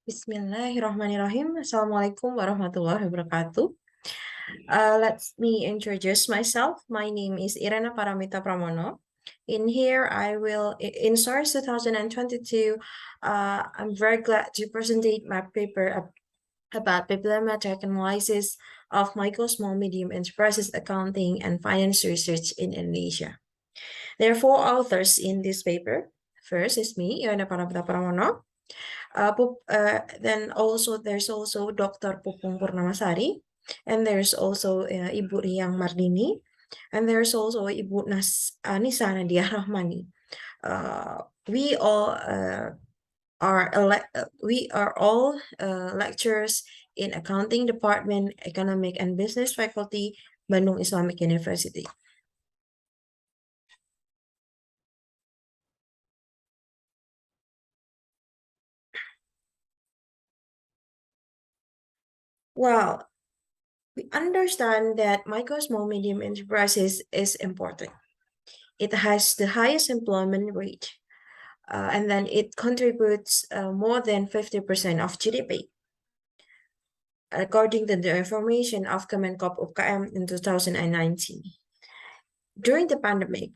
Bismillahirrahmanirrahim. Assalamualaikum warahmatullahi wabarakatuh. Let me introduce myself. My name is Irena Paramita Pramono. In here, in SARS 2022, I'm very glad to present my paper about bibliometric analysis of micro, small, medium enterprises accounting and finance research in Indonesia. There are four authors in this paper. First is me, Irena Paramita Pramono. Then also there's also Dr. Pupung Purnamasari, and there's also Ibu Riyang Mardini, and there's also Ibu Nisa Nadia Rahmani. We all are all lecturers in accounting department, economic and business faculty, Bandung Islamic University. Well, we understand that micro, small, medium enterprises is important. It has the highest employment rate, and then it contributes more than 50% of GDP, according to the information of Kemenkop UKM in 2019. During the pandemic,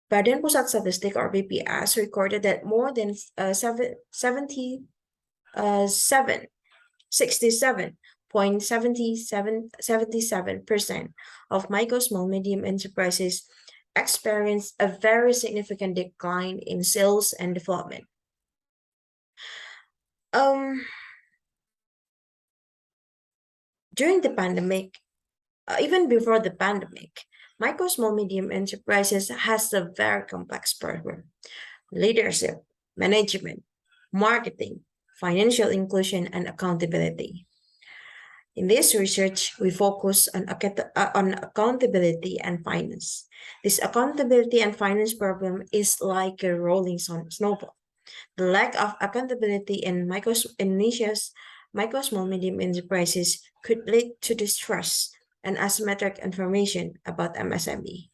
Badan Pusat Statistik or BPS recorded that more than 67.77% of micro, small, medium enterprises experienced a very significant decline in sales and development. During the pandemic, even before the pandemic, micro, small, medium enterprises has a very complex program: leadership, management, marketing, financial inclusion, and accountability. In this research, we focus on accountability and finance. This accountability and finance problem is like a rolling snowball. The lack of accountability in Indonesia's micro, small, medium enterprises could lead to distrust and asymmetric information about MSME.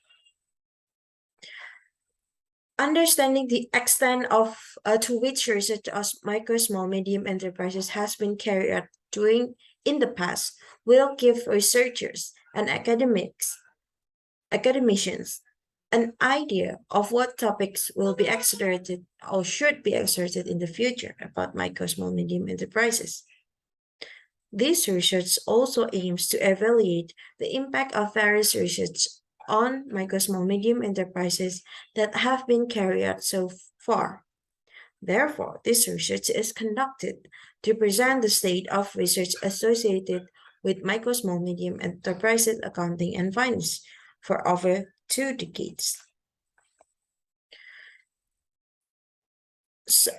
Understanding the extent of to which research of micro, small, medium enterprises has been carried out in the past will give researchers and academicians an idea of what topics will be exerted or should be exerted in the future about micro, small, medium enterprises. This research also aims to evaluate the impact of various research on micro, small, medium enterprises that have been carried out so far. Therefore, this research is conducted to present the state of research associated with micro, small, medium enterprises accounting and finance for over 2 decades. So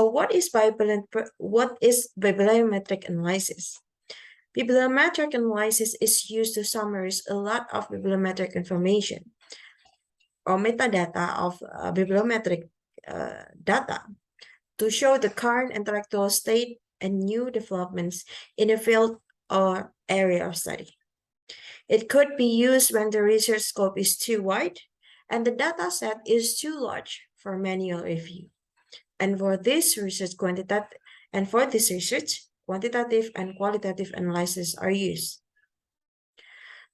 what is bibliometric analysis? Bibliometric analysis is used to summarize a lot of bibliometric information or metadata of bibliometric data to show the current intellectual state and new developments in a field or area of study. It could be used when the research scope is too wide and the data set is too large for manual review. And for this research, quantitative and qualitative analysis are used.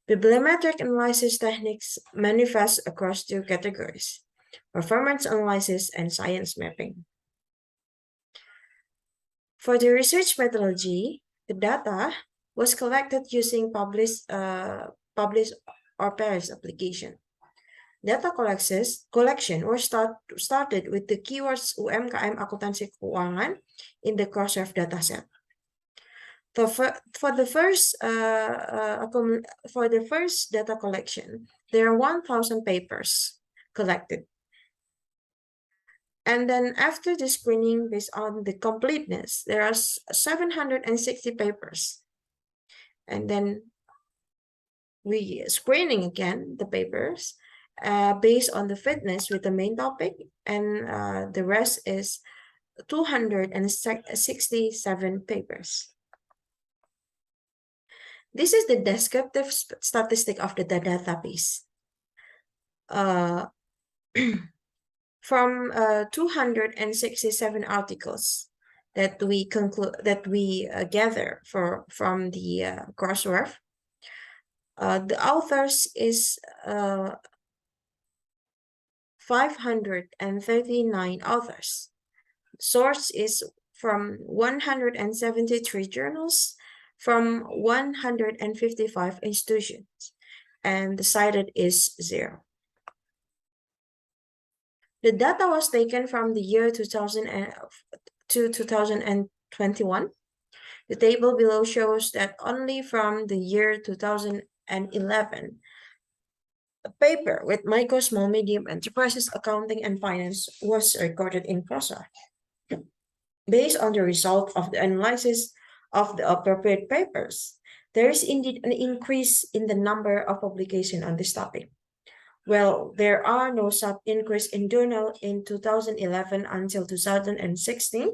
Bibliometric analysis techniques manifest across 2 categories: performance analysis and science mapping. For the research methodology, the data was collected using published or Paris application. Data collection started with the keywords UMKM Akuntansi Keuangan in the Crossref dataset. For the first data collection, there are 1,000 papers collected. And then after the screening based on the completeness, there are 760 papers. And then we screening again the papers based on the fitness with the main topic, and the rest is 267 papers. This is the descriptive statistic of the database. From 267 articles, that we gather from the crossref. The authors is 539 authors. Source is from 173 journals from 155 institutions, and the cited is 0. The data was taken from the year 2000 to 2021. The table below shows that only from the year 2011, a paper with micro, small, medium enterprises, accounting, and finance was recorded in PROSA. Based on the result of the analysis of the appropriate papers, there is indeed an increase in the number of publications on this topic. Well, there are no sub-increase in journal in 2011 until 2016.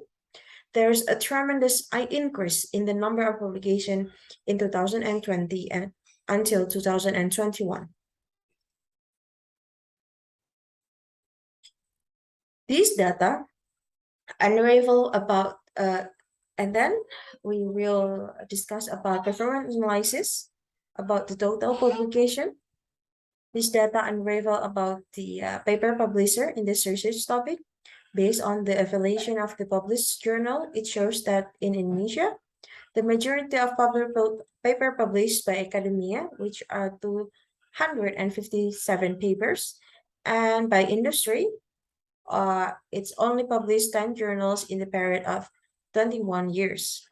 There's a tremendous increase in the number of publications in 2020 and until 2021. These data unravel about, and then we will discuss about performance analysis, about the total publication. This data unravel about the paper publisher in this research topic. Based on the evaluation of the published journal, it shows that in Indonesia, the majority of paper published by academia, which are 257 papers, and by industry, it's only published 10 journals in the period of 21 years.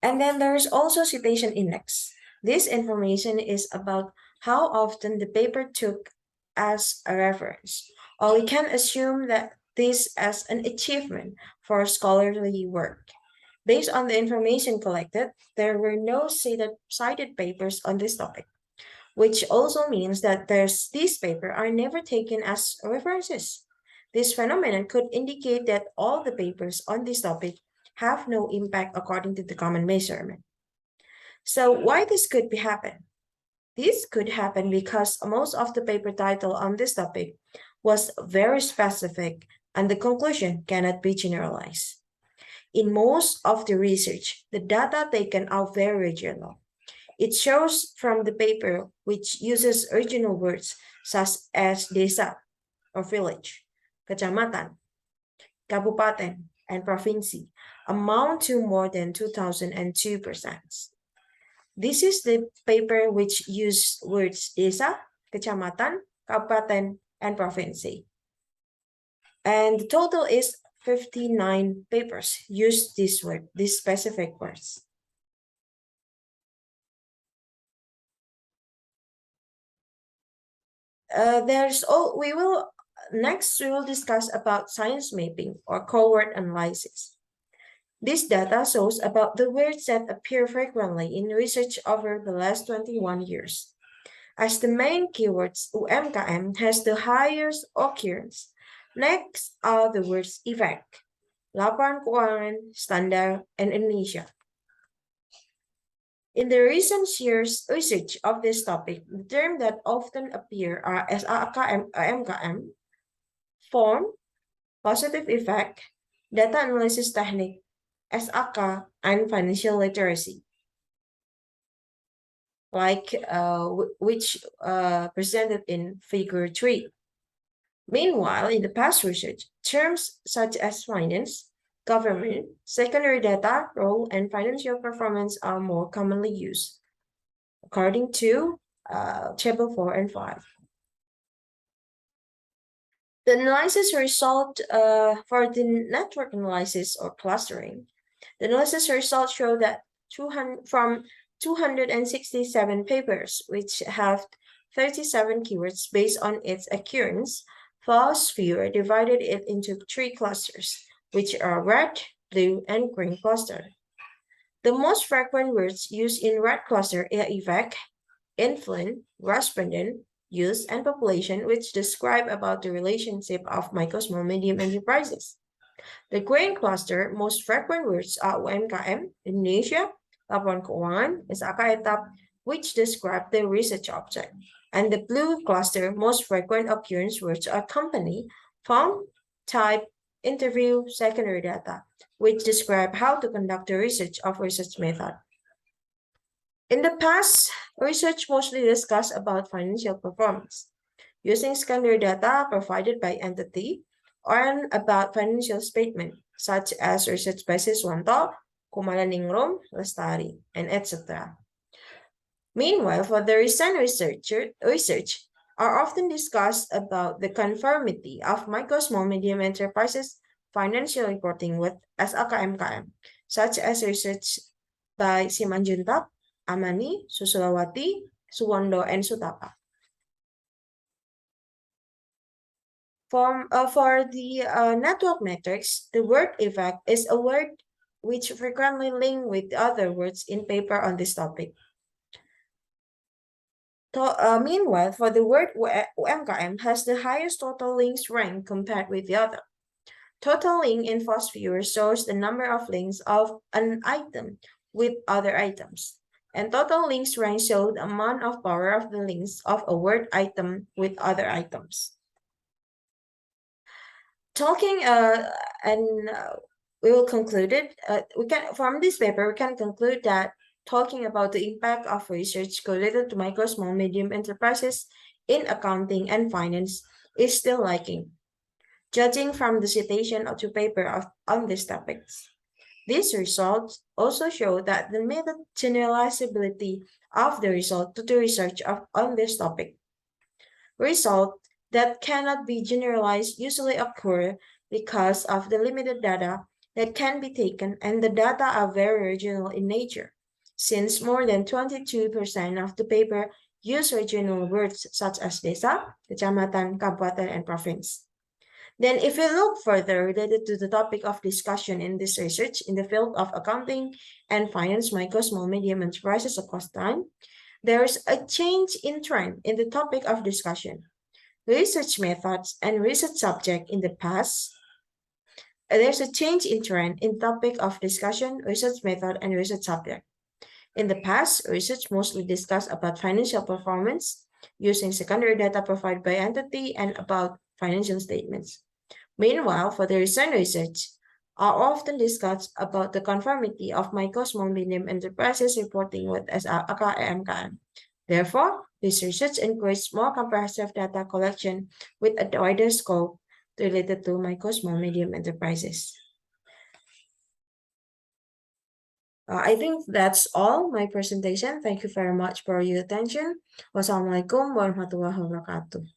And then there's also citation index. This information is about how often the paper took as a reference, or we can assume that this as an achievement for scholarly work. Based on the information collected, there were no cited papers on this topic, which also means that these papers are never taken as references. This phenomenon could indicate that all the papers on this topic have no impact according to the common measurement. So why this could be happen? This could happen because most of the paper title on this topic was very specific and the conclusion cannot be generalized. In most of the research, the data taken are very general. It shows from the paper which uses original words such as desa or village, kecamatan, kabupaten, and provinsi amount to more than 2,002%. This is the paper which use words desa, kecamatan, kabupaten, and provinsi. And the total is 59 papers use this word, these specific words. Next we will discuss about science mapping or keyword analysis. This data shows about the words that appear frequently in research over the last 21 years. As the main keywords, UMKM has the highest occurrence. Next are the words IFAK, laporan keuangan, standar, and Indonesia. In the recent years research of this topic, the terms that often appear are SAKM, UMKM, form, positive effect, data analysis technique, SAK, and financial literacy, like which presented in figure 3. Meanwhile, in the past research, terms such as finance, government, secondary data, role, and financial performance are more commonly used, according to table 4 and 5. The analysis result for the network analysis or clustering, the analysis results show that from 267 papers, which have 37 keywords based on its occurrence, Fausphere divided it into 3 clusters, which are red, blue, and green cluster. The most frequent words used in red cluster are effect, influence, respondent, use, and population, which describe about the relationship of micro, small, medium enterprises. The green cluster, most frequent words are UMKM, Indonesia, laporan keuangan, SAK etap, which describe the research object. And the blue cluster, most frequent occurrence words are company, form, type, interview, secondary data, which describe how to conduct the research of research method. In the past, research mostly discussed about financial performance, using secondary data provided by entity, or about financial statement, such as research by Siswanto, Kumalaningrum, Lestari, and etc. Meanwhile, for the recent research are often discussed about the conformity of micro, small, medium enterprises financial reporting with SAKMKM, such as research by Simanjuntak, Amani, Susulawati, Suwondo, and Sutapa. For the network metrics, the word effect is a word which frequently linked with other words in paper on this topic. Meanwhile, for the word UMKM has the highest total links rank compared with the other. Total link in Viewer shows the number of links of an item with other items. And total links rank shows the amount of power of the links of a word item with other items. Talking and we will conclude it. From this paper we can conclude that talking about the impact of research related to micro, small, medium enterprises in accounting and finance is still lacking, judging from the citation of the paper on these topics. These results also show that the method generalizability of the result to the research on this topic. Result that cannot be generalized usually occur because of the limited data that can be taken, and the data are very regional in nature, since more than 22% of the paper use regional words such as desa, kecamatan, kabupaten, and province. Then if we look further related to the topic of discussion in this research in the field of accounting and finance, micro, small, medium enterprises across time, there is a change in trend in the topic of discussion. Research methods and research subject in the past, there's a change in trend in topic of discussion, research method, and research subject. In the past, research mostly discussed about financial performance using secondary data provided by entity and about financial statements. Meanwhile, for the recent research, are often discussed about the conformity of micro, small, medium enterprises reporting with SAKMKM. Therefore, this research encourages more comprehensive data collection with a wider scope related to micro, small, medium enterprises. I think that's all my presentation. Thank you very much for your attention. Wassalamualaikum warahmatullahi wabarakatuh.